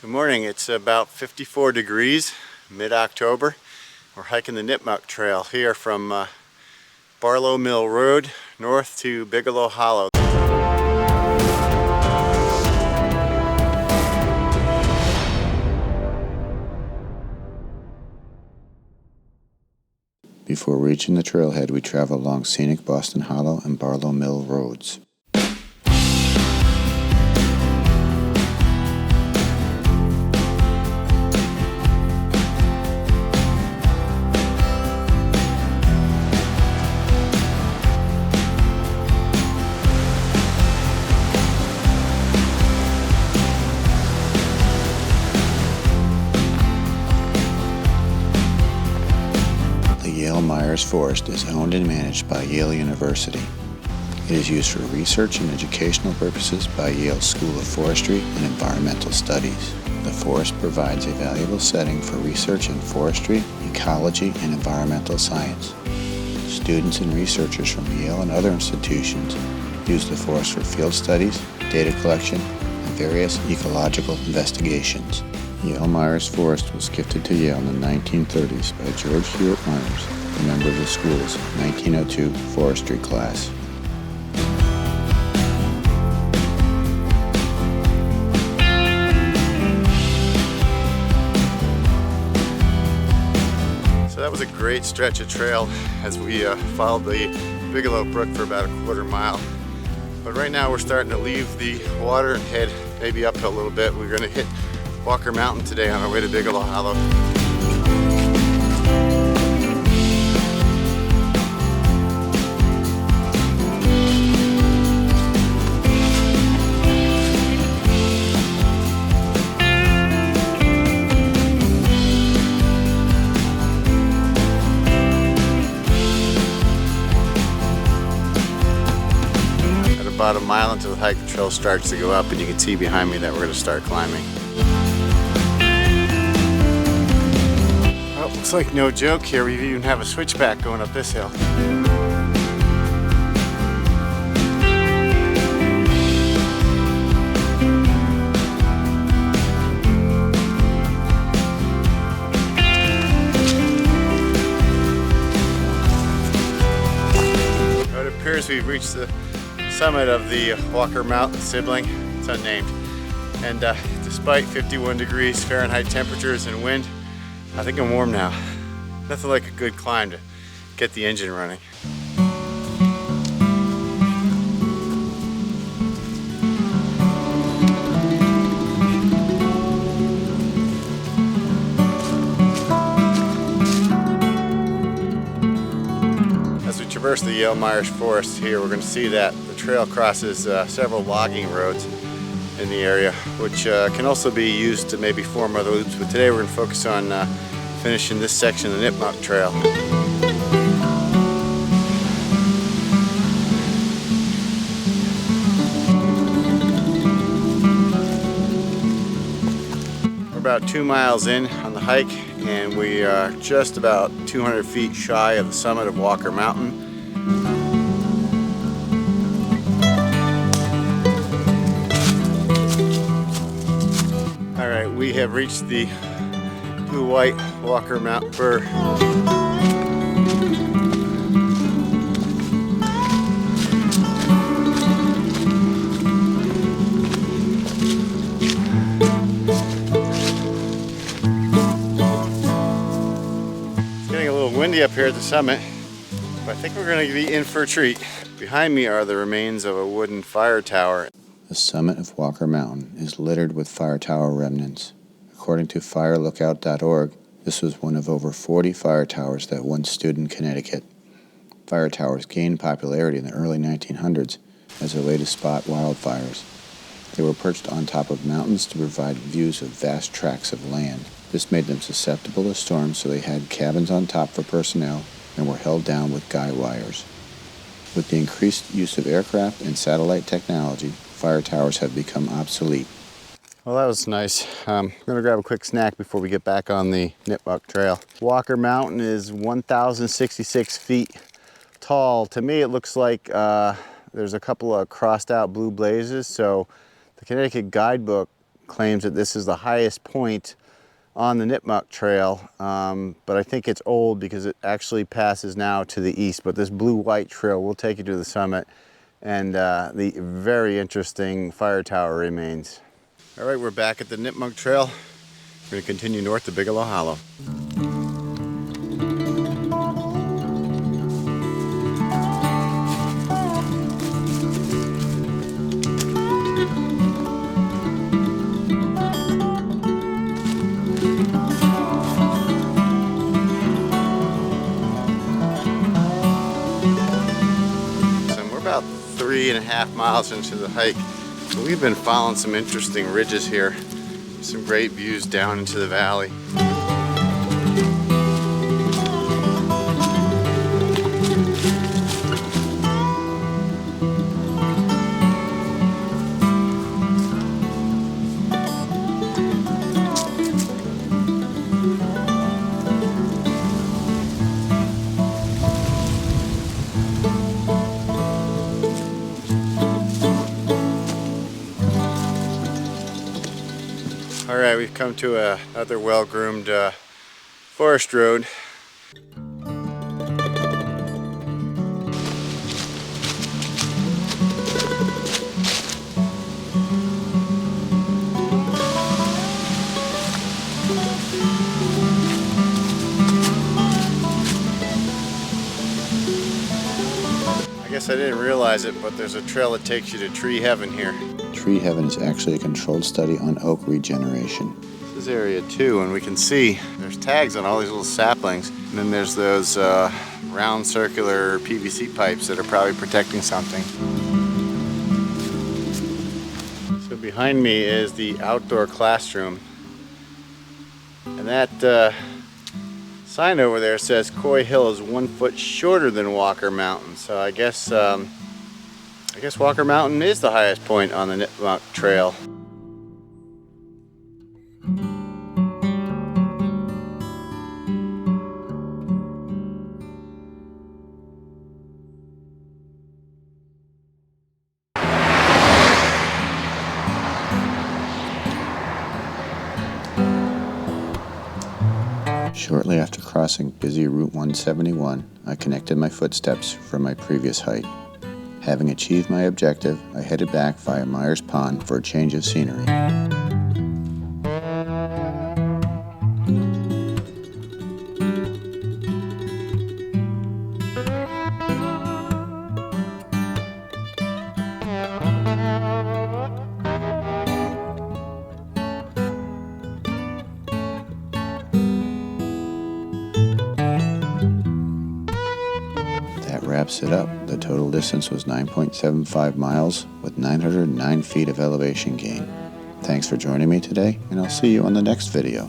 Good morning. It's about 54 degrees, mid-October. We're hiking the Nipmuck Trail here from Barlow Mill Road north to Bigelow Hollow. Before reaching the trailhead, we travel along scenic Boston Hollow and Barlow Mill roads. Yale-Myers Forest is owned and managed by Yale University. It is used for research and educational purposes by Yale School of Forestry and Environmental Studies. The forest provides a valuable setting for research in forestry, ecology, and environmental science. Students and researchers from Yale and other institutions use the forest for field studies, data collection, and various ecological investigations. Yale-Myers Forest was gifted to Yale in the 1930s by George Hewitt Myers, a member of the school's 1902 forestry class. So that was a great stretch of trail as we followed the Bigelow Brook for about a quarter mile. But right now we're starting to leave the water and head maybe uphill a little bit. We're going to hit Walker Mtn today on our way to Bigelow Hollow. At about a mile into the hike, the trail starts to go up, and you can see behind me that we're going to start climbing. Well, looks like no joke here, we even have a switchback going up this hill. It appears we've reached the summit of the Walker Mtn sibling. It's unnamed. And despite 51 degrees Fahrenheit temperatures and wind, I think I'm warm now. Nothing like a good climb to get the engine running. As we traverse the Yale-Myers Forest here, we're going to see that the trail crosses several logging roads in the area, which can also be used to maybe form other loops, but today we're going to focus on finishing this section of the Nipmuck Trail. We're about 2 miles in on the hike, and we are just about 200 feet shy of the summit of Walker Mtn. We have reached the blue-white Walker Mtn fir. It's getting a little windy up here at the summit, but I think we're going to be in for a treat. Behind me are the remains of a wooden fire tower. The summit of Walker Mtn is littered with fire tower remnants. According to firelookout.org, this was one of over 40 fire towers that once stood in Connecticut. Fire towers gained popularity in the early 1900s as a way to spot wildfires. They were perched on top of mountains to provide views of vast tracts of land. This made them susceptible to storms, so they had cabins on top for personnel and were held down with guy wires. With the increased use of aircraft and satellite technology, fire towers have become obsolete. Well, that was nice. I'm going to grab a quick snack before we get back on the Nipmuck Trail. Walker Mtn is 1,066 feet tall. To me, it looks like there's a couple of crossed out blue blazes, so the Connecticut guidebook claims that this is the highest point on the Nipmuck Trail, but I think it's old because it actually passes now to the east. But this blue-white trail will take you to the summit, and the very interesting fire tower remains. All right, we're back at the Nipmuck Trail. We're going to continue north to Bigelow Hollow. About 3.5 miles into the hike. So we've been following some interesting ridges here. Some great views down into the valley. All right, we've come to another well-groomed forest road. I guess I didn't realize it, but there's a trail that takes you to tree heaven here. Tree heaven is actually a controlled study on oak regeneration. This is area 2, and we can see there's tags on all these little saplings, and then there's those round circular PVC pipes that are probably protecting something. So behind me is the outdoor classroom, and that sign over there says Coye Hill is 1 foot shorter than Walker Mountain. So I guess Walker Mountain is the highest point on the Nipmuck Trail. Shortly after crossing busy Route 171, I connected my footsteps from my previous hike. Having achieved my objective, I headed back via Meyers Pond for a change of scenery. Wraps it up. The total distance was 9.75 miles with 909 feet of elevation gain. Thanks for joining me today, and I'll see you on the next video.